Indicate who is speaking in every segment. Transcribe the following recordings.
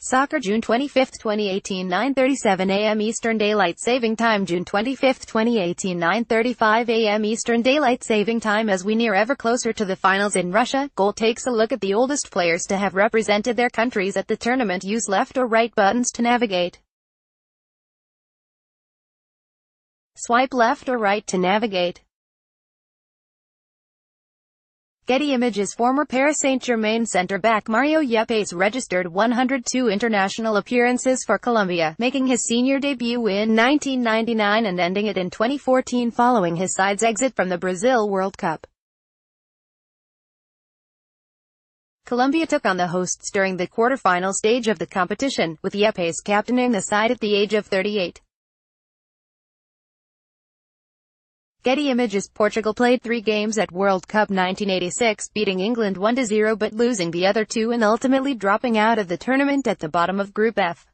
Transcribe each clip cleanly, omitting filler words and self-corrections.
Speaker 1: Soccer June 25, 2018 9:37 a.m. Eastern Daylight Saving Time June 25, 2018 9:35 a.m. Eastern Daylight Saving Time. As we near ever closer to the finals in Russia, Goal takes a look at the oldest players to have represented their countries at the tournament. Use left or right buttons to navigate. Swipe left or right to navigate. Getty Images. Former Paris Saint-Germain centre-back Mario Yepes registered 102 international appearances for Colombia, making his senior debut in 1999 and ending it in 2014 following his side's exit from the Brazil World Cup. Colombia took on the hosts during the quarter-final stage of the competition, with Yepes captaining the side at the age of 38. Getty Images. Portugal played 3 games at World Cup 1986, beating England 1-0 but losing the other 2 and ultimately dropping out of the tournament at the bottom of Group F.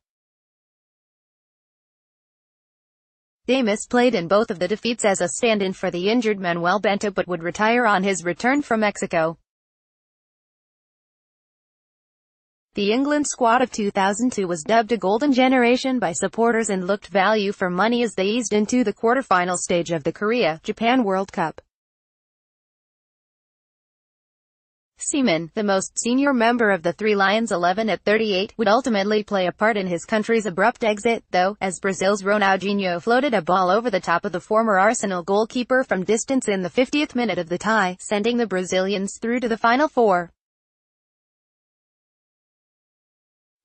Speaker 1: Damas played in both of the defeats as a stand-in for the injured Manuel Bento but would retire on his return from Mexico. The England squad of 2002 was dubbed a golden generation by supporters and looked value for money as they eased into the quarter-final stage of the Korea-Japan World Cup. Seaman, the most senior member of the Three Lions 11 at 38, would ultimately play a part in his country's abrupt exit, though, as Brazil's Ronaldinho floated a ball over the top of the former Arsenal goalkeeper from distance in the 50th minute of the tie, sending the Brazilians through to the Final Four.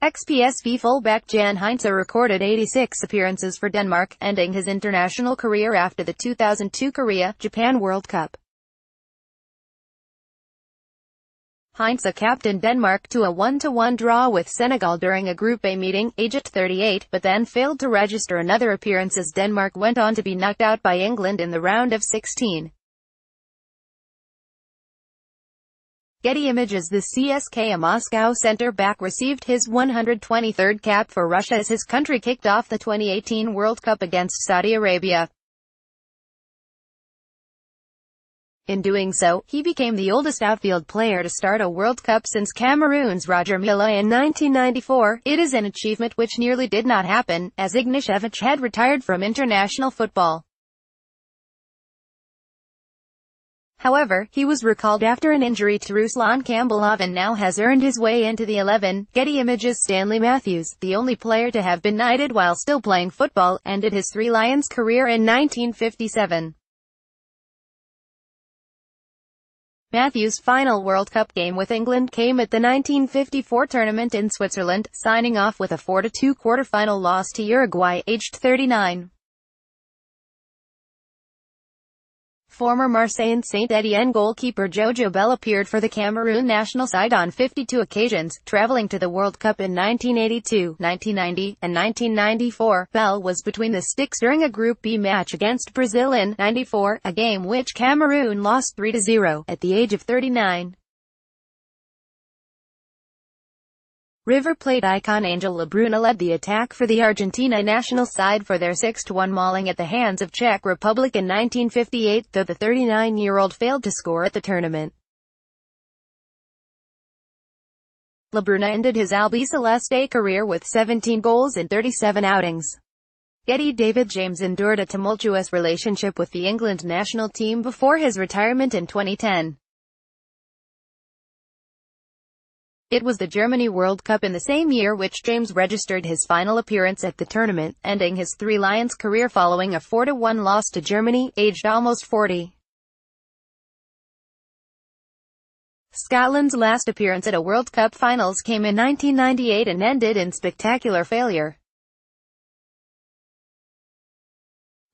Speaker 1: Ex-PSV fullback Jan Heinze recorded 86 appearances for Denmark, ending his international career after the 2002 Korea-Japan World Cup. Heinze captained Denmark to a 1-1 draw with Senegal during a Group A meeting, aged 38, but then failed to register another appearance as Denmark went on to be knocked out by England in the round of 16. Getty Images. The CSKA Moscow centre-back received his 123rd cap for Russia as his country kicked off the 2018 World Cup against Saudi Arabia. In doing so, he became the oldest outfield player to start a World Cup since Cameroon's Roger Milla in 1994. It is an achievement which nearly did not happen, as Ignashevich had retired from international football. However, he was recalled after an injury to Ruslan Kambylov and now has earned his way into the 11. Getty Images. Stanley Matthews, the only player to have been knighted while still playing football, ended his Three Lions career in 1957. Matthews' final World Cup game with England came at the 1954 tournament in Switzerland, signing off with a 4-2 quarter-final loss to Uruguay, aged 39. Former Marseille and Saint-Étienne goalkeeper Jojo Bell appeared for the Cameroon national side on 52 occasions, traveling to the World Cup in 1982, 1990, and 1994. Bell was between the sticks during a Group B match against Brazil in '94, a game which Cameroon lost 3-0, at the age of 39. River Plate icon Angel Labruna led the attack for the Argentina national side for their 6-1 mauling at the hands of Czech Republic in 1958, though the 39-year-old failed to score at the tournament. Labruna ended his Albiceleste career with 17 goals in 37 outings. Getty. David James endured a tumultuous relationship with the England national team before his retirement in 2010. It was the Germany World Cup in the same year which James registered his final appearance at the tournament, ending his Three Lions career following a 4-1 loss to Germany, aged almost 40. Scotland's last appearance at a World Cup finals came in 1998 and ended in spectacular failure.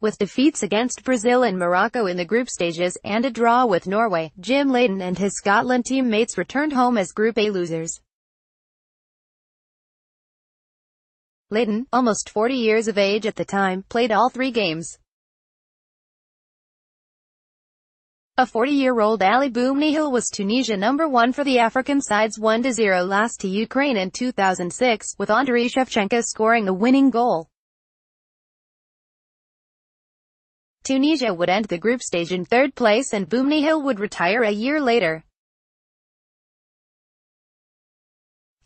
Speaker 1: With defeats against Brazil and Morocco in the group stages, and a draw with Norway, Jim Leighton and his Scotland teammates returned home as Group A losers. Leighton, almost 40 years of age at the time, played all 3 games. A 40-year-old Ali Boumnihil was Tunisia #1 for the African side's 1-0 loss to Ukraine in 2006, with Andriy Shevchenko scoring the winning goal. Tunisia would end the group stage in 3rd place and Boumnihil would retire a year later.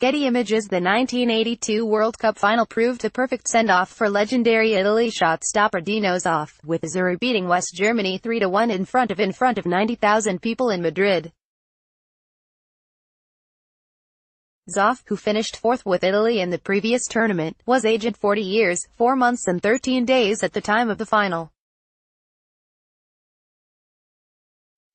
Speaker 1: Getty Images. The 1982 World Cup final proved a perfect send-off for legendary Italy shot-stopper Dino Zoff, with Hadary beating West Germany 3-1 in front of 90,000 people in Madrid. Zoff, who finished fourth with Italy in the previous tournament, was aged 40 years, 4 months and 13 days at the time of the final.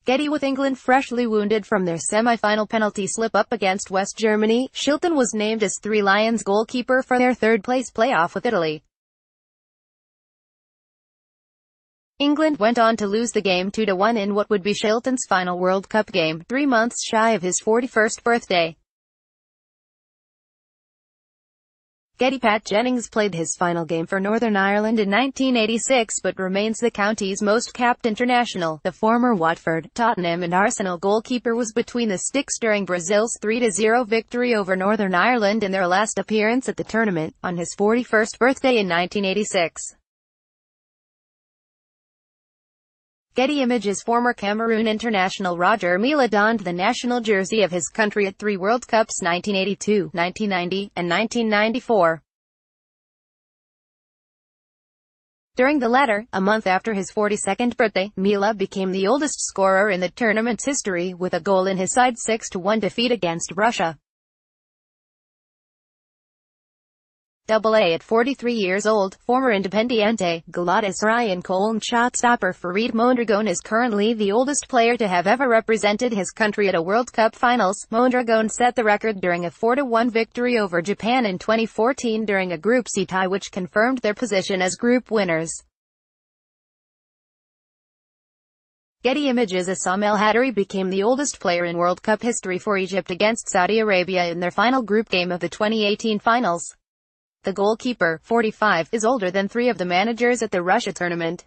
Speaker 1: Getty. With England freshly wounded from their semi-final penalty slip-up against West Germany, Shilton was named as Three Lions goalkeeper for their third-place playoff with Italy. England went on to lose the game 2-1 in what would be Shilton's final World Cup game, 3 months shy of his 41st birthday. Getty. Pat Jennings played his final game for Northern Ireland in 1986 but remains the county's most capped international. The former Watford, Tottenham and Arsenal goalkeeper was between the sticks during Brazil's 3-0 victory over Northern Ireland in their last appearance at the tournament, on his 41st birthday in 1986. Getty Images. Former Cameroon international Roger Milla donned the national jersey of his country at 3 World Cups 1982, 1990, and 1994. During the latter, a month after his 42nd birthday, Milla became the oldest scorer in the tournament's history, with a goal in his side's 6-1 defeat against Russia. At 43 years old, former Independiente, Galatasaray and Cologne shot-stopper Farid Mondragon is currently the oldest player to have ever represented his country at a World Cup finals. Mondragon set the record during a 4-1 victory over Japan in 2014 during a Group C tie which confirmed their position as group winners. Getty Images. Ismail Hadary became the oldest player in World Cup history for Egypt against Saudi Arabia in their final group game of the 2018 finals. The goalkeeper, 45, is older than 3 of the managers at the Russia tournament.